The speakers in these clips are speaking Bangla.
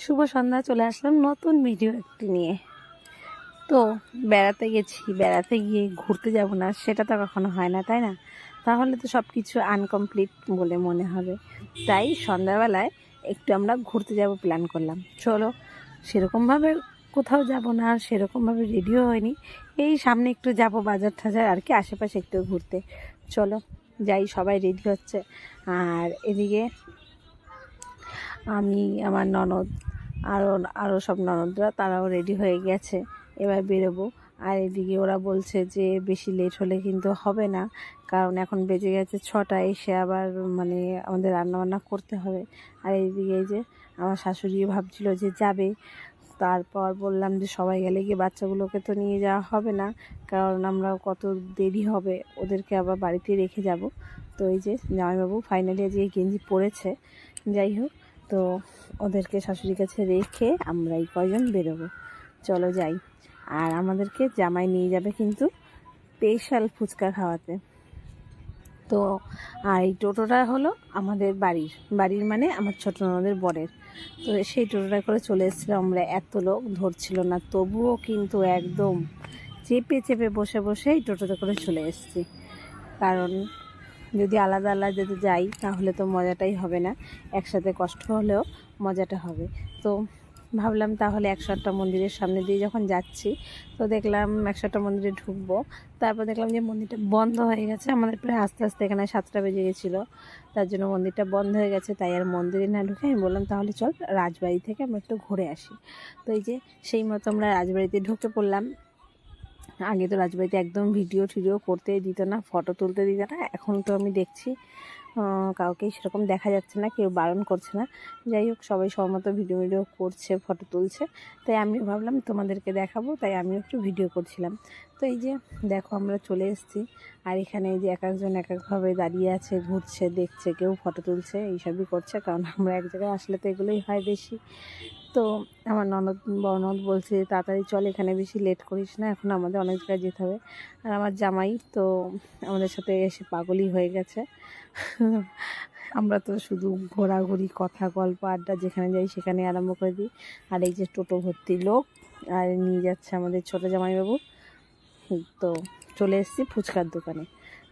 শুভ সন্ধ্যা, চলে আসলাম নতুন ভিডিও একটি নিয়ে। তো বেড়াতে গেছি, বেড়াতে গিয়ে ঘুরতে যাব না সেটা তো কখনো হয় না, তাই না? তাহলে তো সব কিছু আনকমপ্লিট বলে মনে হবে। তাই সন্ধ্যাবেলায় একটু আমরা ঘুরতে যাব প্ল্যান করলাম। চলো, সেরকমভাবে কোথাও যাব না, আর সেরকমভাবে রেডিও হয়নি। এই সামনে একটু যাব বাজার টাজার আর কি, আশেপাশে একটু ঘুরতে। চলো যাই, সবাই রেডি হচ্ছে। আর এদিকে আমি, আমার ননদ, আরও আরও সব ননদরা তারাও রেডি হয়ে গেছে, এবার বেরোবো। আর এদিকে ওরা বলছে যে বেশি লেট হলে কিন্তু হবে না, কারণ এখন বেজে গেছে 6টা, এসে আবার মানে আমাদের রান্নাবান্না করতে হবে। আর এইদিকে এই যে আমার শাশুড়ি ভাবছিল যে যাবে, তারপর বললাম যে সবাই গেলে গিয়ে বাচ্চাগুলোকে তো নিয়ে যাওয়া হবে না, কারণ আমরা কত দেরি হবে, ওদেরকে আবার বাড়িতে রেখে যাব। তো এই যে জামাইবাবু ফাইনালি আজকে গেঞ্জি পরেছে। যাই হোক, তো ওদেরকে শাশুড়ির কাছে রেখে আমরা এই কয়জন বেরোবো। চলো যাই। আর আমাদেরকে জামাই নিয়ে যাবে কিন্তু স্পেশাল ফুচকা খাওয়াতে। তো আর এই টোটোটা হলো আমাদের বাড়ির মানে আমার ছোটো ননদের বরের। তো সেই টোটোটা করে চলে এসেছিলাম আমরা, এত লোক ধরছিল না, তবুও কিন্তু একদম চেপে চেপে বসে বসে এই টোটোতে করে চলে এসেছি। কারণ যদি আলাদা আলাদা যদি যাই তাহলে তো মজাটাই হবে না, একসাথে কষ্ট হলেও মজাটা হবে। তো ভাবলাম তাহলে 108টা মন্দিরের সামনে দিয়ে যখন যাচ্ছি, তো দেখলাম 108টা মন্দিরে ঢুকবো, তারপর দেখলাম যে মন্দিরটা বন্ধ হয়ে গেছে। আমাদের প্রায় আস্তে আস্তে এখানে 7টা বেজে গেছিলো, তার জন্য মন্দিরটা বন্ধ হয়ে গেছে। তাই আর মন্দিরে না ঢুকে আমি বললাম তাহলে চল রাজবাড়ি থেকে আমরা একটু ঘুরে আসি। তো এই যে সেই মতো আমরা রাজবাড়িতে ঢুকে পড়লাম। আগে তো রাজবাড়িতে একদম ভিডিও টিডিও করতে দিত না, ফটো তুলতে দিত না। এখন তো আমি দেখছি কাউকেই সেরকম দেখা যাচ্ছে না, কেউ বারণ করছে না। যাই হোক, সবাই মতো ভিডিও করছে, ফটো তুলছে। তাই আমিও ভাবলাম তোমাদেরকে দেখাবো, তাই আমিও একটু ভিডিও করছিলাম। তো এই যে দেখো আমরা চলে এসেছি। আর এখানে এই যে এক একজন এক একভাবে দাঁড়িয়ে আছে, ঘুরছে, দেখছে, কেউ ফটো তুলছে, এইসবই করছে। কারণ আমরা এক জায়গায় আসলে তো এগুলোই হয় বেশি। তো আমার ননদ বলছে তাড়াতাড়ি চল, এখানে বেশি লেট করিস না, এখন আমাদের অনেক জায়গায় যেতে হবে। আর আমার জামাই তো আমাদের সাথে এসে পাগলই হয়ে গেছে। আমরা তো শুধু ঘোরাঘুরি, কথা, গল্প, আড্ডা, যেখানে যাই সেখানে আরম্ভ করে দিই। আর এই যে টোটো ভর্তি লোক, আর নিয়ে যাচ্ছে আমাদের ছোটো জামাইবাবু। তো চলে এসেছি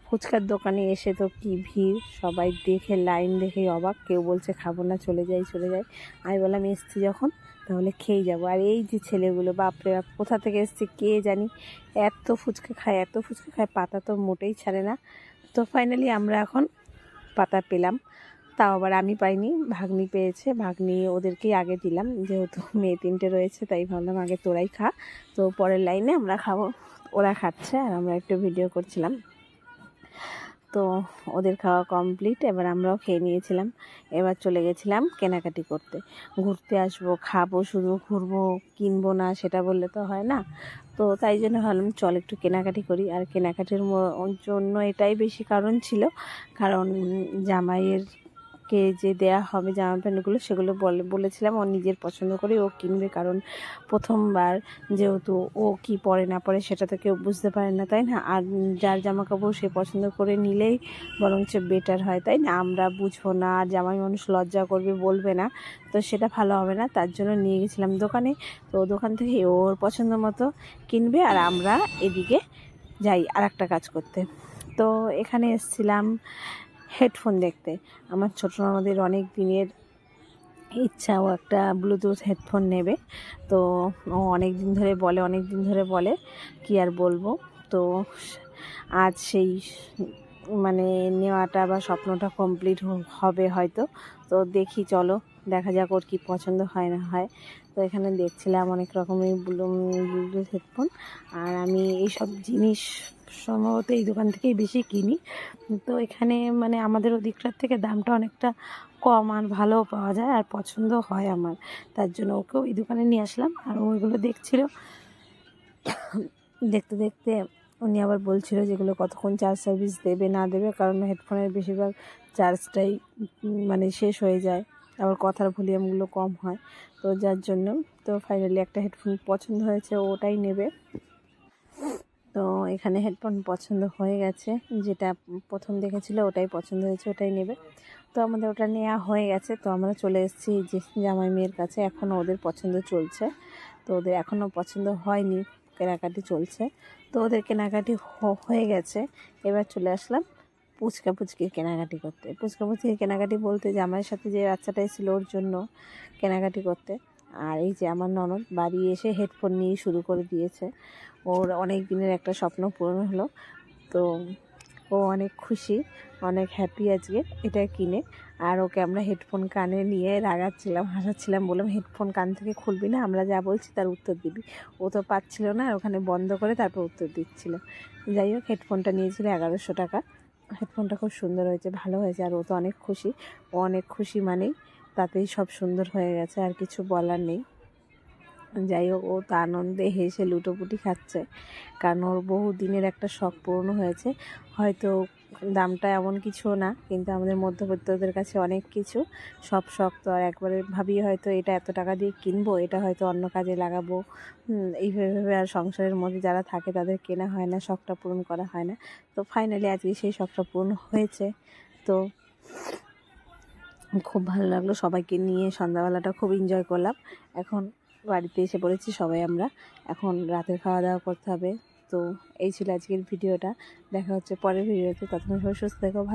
ফুচকার দোকানে এসে তো কি ভিড়, সবাই দেখে লাইন দেখেই অবাক, কেউ বলছে খাবো না, চলে যাই। আমি বললাম এসছি যখন তাহলে খেয়ে যাবো। আর এই যে ছেলেগুলো, বাপরে বাপ, কোথা থেকে এসছে কে জানি, এত ফুচকা খায়, পাতা তো মোটেই ছাড়ে না। তো ফাইনালি আমরা এখন পাতা পেলাম, তাও আবার আমি পাইনি, ভাগ্নি পেয়েছে। ভাগ্নি ওদেরকেই আগে দিলাম, যেহেতু মেয়ে 3টে রয়েছে, তাই ভাবলাম আগে তোরাই খা, তো পরের লাইনে আমরা খাবো। ওরা খাচ্ছে আর আমরা একটু ভিডিও করছিলাম। তো ওদের খাওয়া কমপ্লিট, এবার আমরাও খেয়ে নিয়েছিলাম। এবার চলে গেছিলাম কেনাকাটি করতে। ঘুরতে আসবো, খাবো, শুধু ঘুরবো, কিনবো না সেটা বললে তো হয় না। তো তাই জন্য ভাবলাম চল একটু কেনাকাটি করি। আর কেনাকাটির জন্য এটাই বেশি কারণ ছিল, কারণ জামাইয়ের কে যে দেয়া হবে জামা প্যান্টগুলো, সেগুলো বলেছিলাম ও নিজের পছন্দ করে ও কিনবে, কারণ প্রথমবার যেহেতু ও কি পরে না পরে সেটা তো কেউ বুঝতে পারে না, তাই না? আর যার জামা কাপড় সে পছন্দ করে নিলেই বরঞ্চ বেটার হয়, তাই না? আমরা বুঝবো না, আর জামাই মানুষ লজ্জা করবে, বলবে না, তো সেটা ভালো হবে না। তার জন্য নিয়ে গেছিলাম দোকানে। তো দোকান থেকে ওর পছন্দ মতো কিনবে, আর আমরা এদিকে যাই আর একটা কাজ করতে। তো এখানে এসেছিলাম হেডফোন দেখতে। আমার ছোটো ননদের অনেক দিনের ইচ্ছা, ও একটা ব্লুটুথ হেডফোন নেবে। তো ও অনেক দিন ধরে বলে, কি আর বলবো। তো আজ সেই মানে নেওয়াটা বা স্বপ্নটা কমপ্লিট হবে হয়তো। তো দেখি, চলো দেখা যাক ওর কী পছন্দ হয় না হয়। তো এখানে দেখছিলাম অনেক রকমের ব্লুটুথ হেডফোন, আর আমি এইসব জিনিস সম্ভবত এই দোকান থেকেই বেশি কিনি। তো এখানে মানে আমাদের ওদিকটার থেকে দামটা অনেকটা কম, আর ভালোও পাওয়া যায়, আর পছন্দ হয় আমার। তার জন্য ওকেও এই দোকানে নিয়ে আসলাম। আর ওইগুলো দেখছিল, দেখতে দেখতে উনি আবার বলছিল যেগুলো কতক্ষণ চার্জ সার্ভিস দেবে না দেবে, কারণ হেডফোনের বেশিরভাগ চার্জটাই মানে শেষ হয়ে যায়, আবার কথার ভলিউমগুলো কম হয়। তো যার জন্য তো ফাইনালি একটা হেডফোন পছন্দ হয়েছে, ওটাই নেবে। তো এখানে হেডফোন পছন্দ হয়ে গেছে, যেটা প্রথম দেখেছিল ওটাই পছন্দ হয়েছে, ওটাই নেবে। তো আমাদের ওটা নেওয়া হয়ে গেছে। তো আমরা চলে এসেছি যে জামাই মেয়ের কাছে, এখনও ওদের পছন্দ চলছে। তো ওদের এখনও পছন্দ হয়নি, কেনাকাটি চলছে। তো ওদের কেনাকাটি হয়ে গেছে। এবার চলে আসলাম পুচকির কেনাকাটি করতে। পুচকির কেনাকাটি বলতে জামাইয়ের সাথে যে বাচ্চাটা এসেছিলো ওর জন্য কেনাকাটি করতে। আর এই যে আমার ননদ বাড়ি এসে হেডফোন নিয়ে শুরু করে দিয়েছে। ওর অনেক দিনের একটা স্বপ্ন পূরণ হলো। তো ও অনেক খুশি, অনেক হ্যাপি আজকে এটা কিনে। আর ওকে আমরা হেডফোন কানে নিয়ে রাগাচ্ছিলাম, হাসাচ্ছিলাম, বললাম হেডফোন কান থেকে খুলবি না, আমরা যা বলছি তার উত্তর দিবি। ও তো পাচ্ছিল না, ওখানে বন্ধ করে তারপর উত্তর দিচ্ছিল। যাই হোক, হেডফোনটা নিয়েছিল 1100 টাকা। হেডফোনটা খুব সুন্দর হয়েছে, ভালো হয়েছে। আর ও তো অনেক খুশি। ও অনেক খুশি মানেই তাতেই সব সুন্দর হয়ে গেছে, আর কিছু বলার নেই। যাই হোক, ও তো আনন্দে হেসে লুটোপুটি খাচ্ছে, কারণ ওর বহু দিনের একটা শখ পূরণ হয়েছে। হয়তো দামটা এমন কিছু না, কিন্তু আমাদের মধ্যবিত্তদের কাছে অনেক কিছু। সব শখ তো আর একবারে ভাবি হয়তো এটা এত টাকা দিয়ে কিনবো, এটা হয়তো অন্য কাজে লাগাবো, এইভাবে আর সংসারের মধ্যে যারা থাকে তাদের কেনা হয় না, শখটা পূরণ করা হয় না। তো ফাইনালি আজকে সেই শখটা পূরণ হয়েছে। তো খুব ভালো লাগলো, সবাইকে নিয়ে সন্ধ্যাবেলাটা খুব এনজয় করলাম। এখন বাড়িতে এসে পড়েছি সবাই আমরা, এখন রাতের খাওয়া দাওয়া করতে হবে। তো এই ছিল আজকের ভিডিওটা, দেখা হচ্ছে পরের ভিডিওতে। ততক্ষণ সবাই সুস্থ থেকো, ভালো।